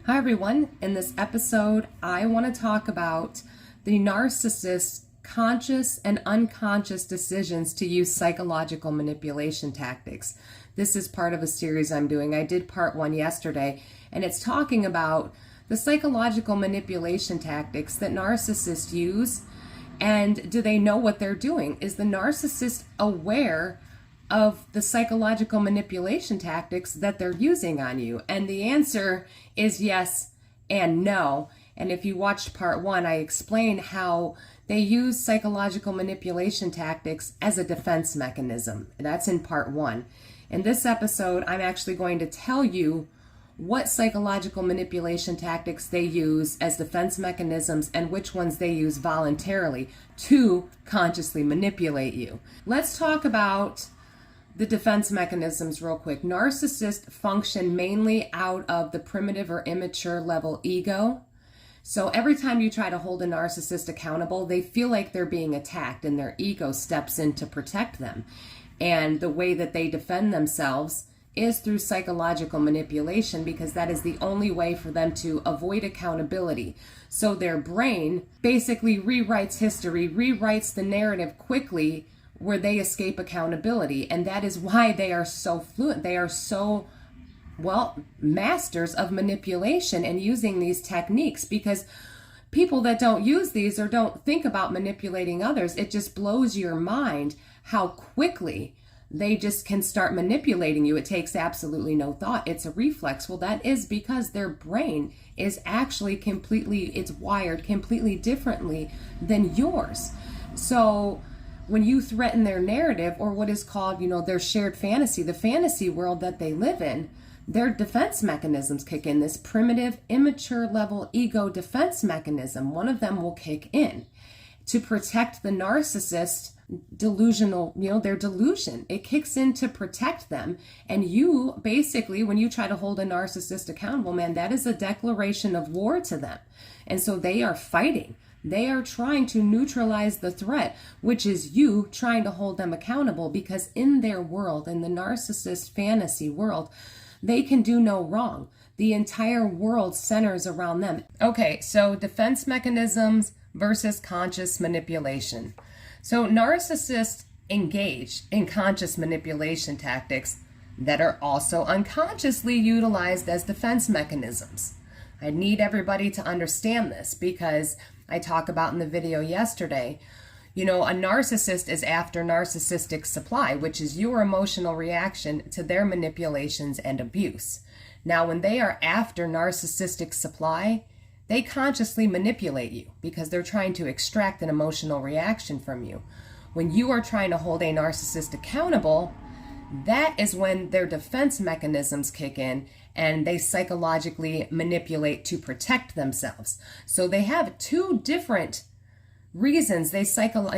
Hi everyone. In this episode, I want to talk about the narcissist's conscious and unconscious decisions to use psychological manipulation tactics. This is part of a series I'm doing. I did part 1 yesterday, and it's talking about the psychological manipulation tactics that narcissists use, and do they know what they're doing? Is the narcissist aware of the psychological manipulation tactics that they're using on you? And the answer is yes and no. And if you watched part 1, I explained how they use psychological manipulation tactics as a defense mechanism. That's in part 1. In this episode, I'm actually going to tell you what psychological manipulation tactics they use as defense mechanisms and which ones they use voluntarily to consciously manipulate you. Let's talk about the defense mechanisms real quick. Narcissists function mainly out of the primitive or immature level ego. So every time you try to hold a narcissist accountable, they feel like they're being attacked and their ego steps in to protect them. And the way that they defend themselves is through psychological manipulation, because that is the only way for them to avoid accountability. So their brain basically rewrites history, rewrites the narrative quickly, where they escape accountability. And that is why they are so fluent. They are so, masters of manipulation and using these techniques, because people that don't use these or don't think about manipulating others, it just blows your mind how quickly they just can start manipulating you. It takes absolutely no thought. It's a reflex. Well, that is because their brain is actually it's wired completely differently than yours. So when you threaten their narrative, or what is called, their shared fantasy, the fantasy world that they live in, their defense mechanisms kick in. This primitive, immature level ego defense mechanism, one of them will kick in to protect the narcissist delusional, their delusion. It kicks in to protect them. And you basically, when you try to hold a narcissist accountable, man, that is a declaration of war to them. And so they are fighting. They are trying to neutralize the threat, which is you trying to hold them accountable, because in their world, in the narcissist fantasy world, they can do no wrong. The entire world centers around them. Okay, so defense mechanisms versus conscious manipulation. So narcissists engage in conscious manipulation tactics that are also unconsciously utilized as defense mechanisms. I need everybody to understand this, because I talk about in the video yesterday, a narcissist is after narcissistic supply, which is your emotional reaction to their manipulations and abuse. Now, when they are after narcissistic supply, they consciously manipulate you because they're trying to extract an emotional reaction from you. When you are trying to hold a narcissist accountable, that is when their defense mechanisms kick in and they psychologically manipulate to protect themselves. So they have two different reasons they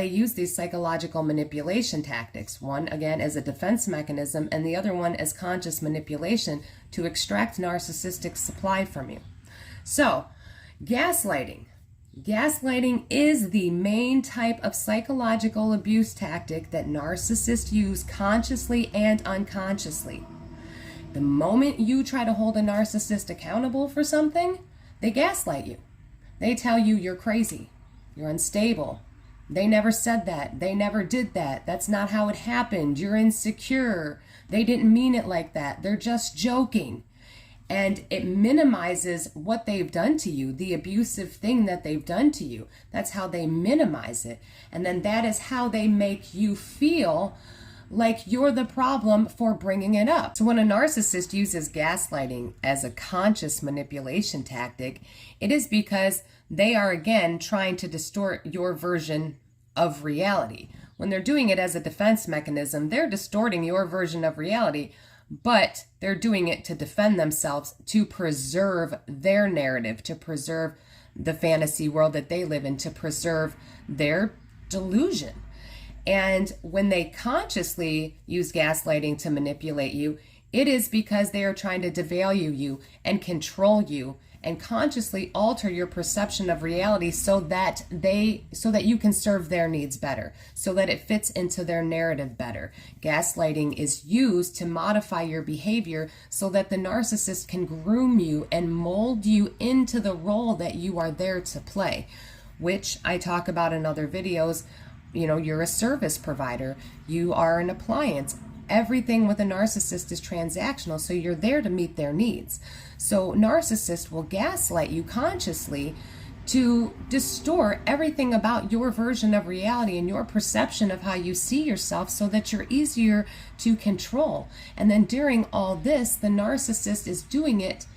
use these psychological manipulation tactics. One, again, as a defense mechanism, and the other one as conscious manipulation to extract narcissistic supply from you. So, gaslighting. Gaslighting is the main type of psychological abuse tactic that narcissists use consciously and unconsciously. The moment you try to hold a narcissist accountable for something, they gaslight you. They tell you you're crazy, you're unstable, they never said that, they never did that, that's not how it happened, you're insecure, they didn't mean it like that, they're just joking. And it minimizes what they've done to you, the abusive thing that they've done to you. That's how they minimize it. And then that is how they make you feel like you're the problem for bringing it up. So when a narcissist uses gaslighting as a conscious manipulation tactic, it is because they are, again, trying to distort your version of reality. When they're doing it as a defense mechanism, they're distorting your version of reality, but they're doing it to defend themselves, to preserve their narrative, to preserve the fantasy world that they live in, to preserve their delusion. And when they consciously use gaslighting to manipulate you, It is because they are trying to devalue you and control you and consciously alter your perception of reality so that you can serve their needs better, so that it fits into their narrative better. Gaslighting is used to modify your behavior so that the narcissist can groom you and mold you into the role that you are there to play, which I talk about in other videos. You're a service provider, you are an appliance. Everything with a narcissist is transactional, so you're there to meet their needs. So narcissists will gaslight you consciously to distort everything about your version of reality and your perception of how you see yourself so that you're easier to control. And then during all this, the narcissist is doing it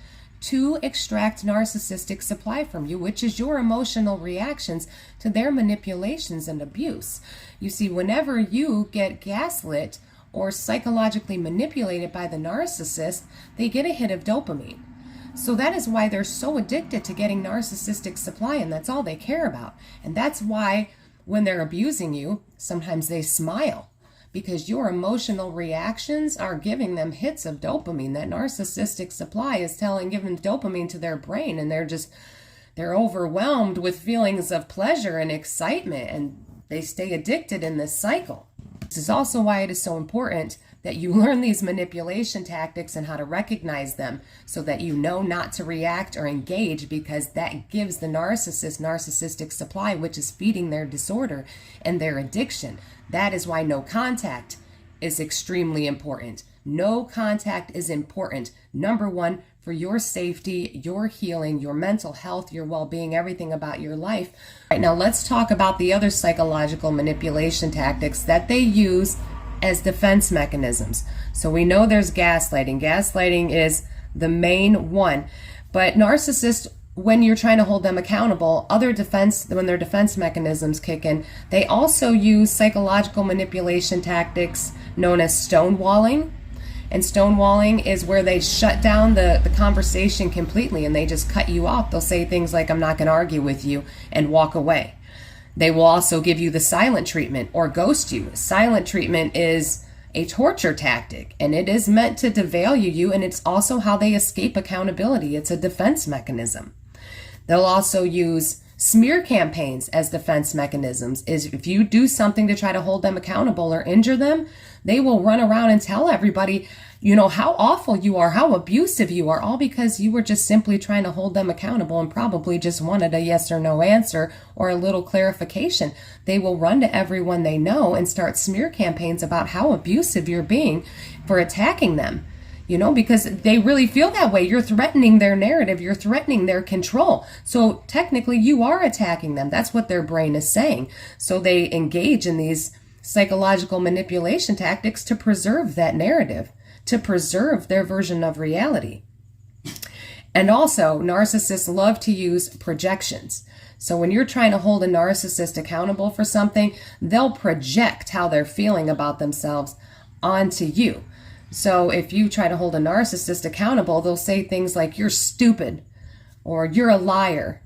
to extract narcissistic supply from you, which is your emotional reactions to their manipulations and abuse. You see, whenever you get gaslit or psychologically manipulated by the narcissist, they get a hit of dopamine. So that is why they're so addicted to getting narcissistic supply, and that's all they care about. And that's why when they're abusing you, sometimes they smile, because your emotional reactions are giving them hits of dopamine. That narcissistic supply is giving dopamine to their brain, and they're overwhelmed with feelings of pleasure and excitement, and they stay addicted in this cycle. This is also why it is so important that you learn these manipulation tactics and how to recognize them so that you know not to react or engage, because that gives the narcissist narcissistic supply, which is feeding their disorder and their addiction. That is why no contact is extremely important. No contact is important. Number one, for your safety, your healing, your mental health, your well-being, everything about your life. All right, now let's talk about the other psychological manipulation tactics that they use as defense mechanisms. So we know there's gaslighting. Gaslighting is the main one. But narcissists, when you're trying to hold them accountable, when their defense mechanisms kick in, they also use psychological manipulation tactics known as stonewalling. And stonewalling is where they shut down the conversation completely and they just cut you off. They'll say things like, "I'm not going to argue with you," and walk away. They will also give you the silent treatment or ghost you. Silent treatment is a torture tactic, and it is meant to devalue you, and it's also how they escape accountability. It's a defense mechanism. They'll also use smear campaigns as defense mechanisms. If you do something to try to hold them accountable or injure them, they will run around and tell everybody, how awful you are, how abusive you are, all because you were just simply trying to hold them accountable and probably just wanted a yes or no answer or a little clarification. They will run to everyone they know and start smear campaigns about how abusive you're being for attacking them. Because they really feel that way. You're threatening their narrative. You're threatening their control. So technically you are attacking them. That's what their brain is saying. So they engage in these psychological manipulation tactics to preserve that narrative, to preserve their version of reality. And also, narcissists love to use projections. So when you're trying to hold a narcissist accountable for something, they'll project how they're feeling about themselves onto you. So if you try to hold a narcissist accountable, they'll say things like, "You're stupid," or "You're a liar."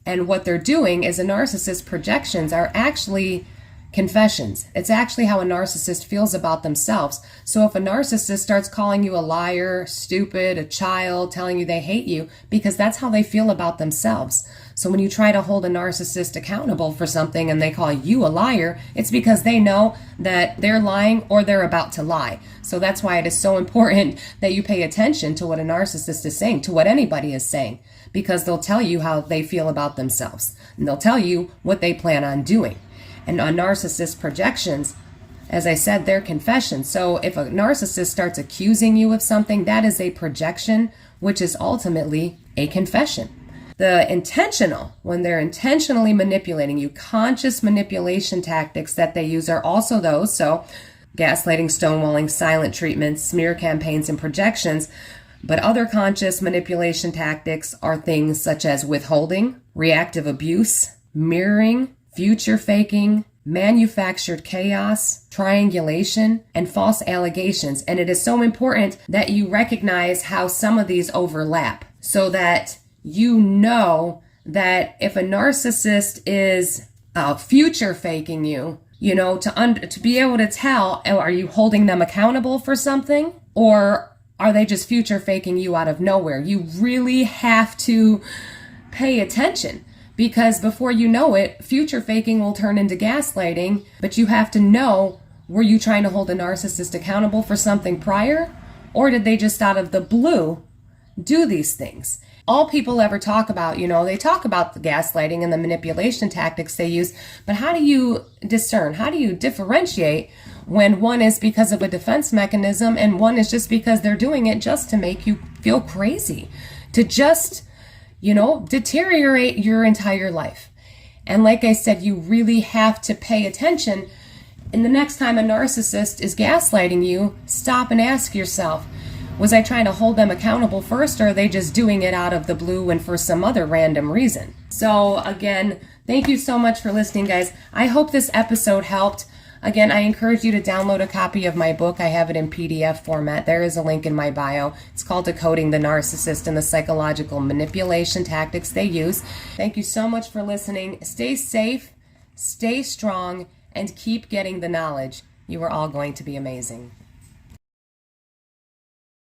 And what they're doing is a narcissist's projections are actually confessions. It's actually how a narcissist feels about themselves. So if a narcissist starts calling you a liar, stupid, a child, telling you they hate you, because that's how they feel about themselves. So when you try to hold a narcissist accountable for something and they call you a liar, it's because they know that they're lying or they're about to lie. So that's why it is so important that you pay attention to what a narcissist is saying, to what anybody is saying, because they'll tell you how they feel about themselves and they'll tell you what they plan on doing. And on narcissist projections, as I said, they're confessions. So if a narcissist starts accusing you of something, that is a projection, which is ultimately a confession. When they're intentionally manipulating you, conscious manipulation tactics that they use are also those. So gaslighting, stonewalling, silent treatments, smear campaigns, and projections. But other conscious manipulation tactics are things such as withholding, reactive abuse, mirroring, future faking, manufactured chaos, triangulation, and false allegations. And it is so important that you recognize how some of these overlap so that you know that if a narcissist is future faking you, to be able to tell, are you holding them accountable for something, or are they just future faking you out of nowhere? You really have to pay attention, because before you know it, future faking will turn into gaslighting. But you have to know, were you trying to hold a narcissist accountable for something prior? Or did they just out of the blue do these things? All people ever talk about, they talk about the gaslighting and the manipulation tactics they use, but how do you discern? How do you differentiate when one is because of a defense mechanism and one is just because they're doing it just to make you feel crazy, to just, deteriorate your entire life? And like I said, you really have to pay attention. And the next time a narcissist is gaslighting you, stop and ask yourself, was I trying to hold them accountable first, or are they just doing it out of the blue and for some other random reason? So again, thank you so much for listening, guys. I hope this episode helped. Again, I encourage you to download a copy of my book. I have it in PDF format. There is a link in my bio. It's called Decoding the Narcissist and the Psychological Manipulation Tactics They Use. Thank you so much for listening. Stay safe, stay strong, and keep getting the knowledge. You are all going to be amazing.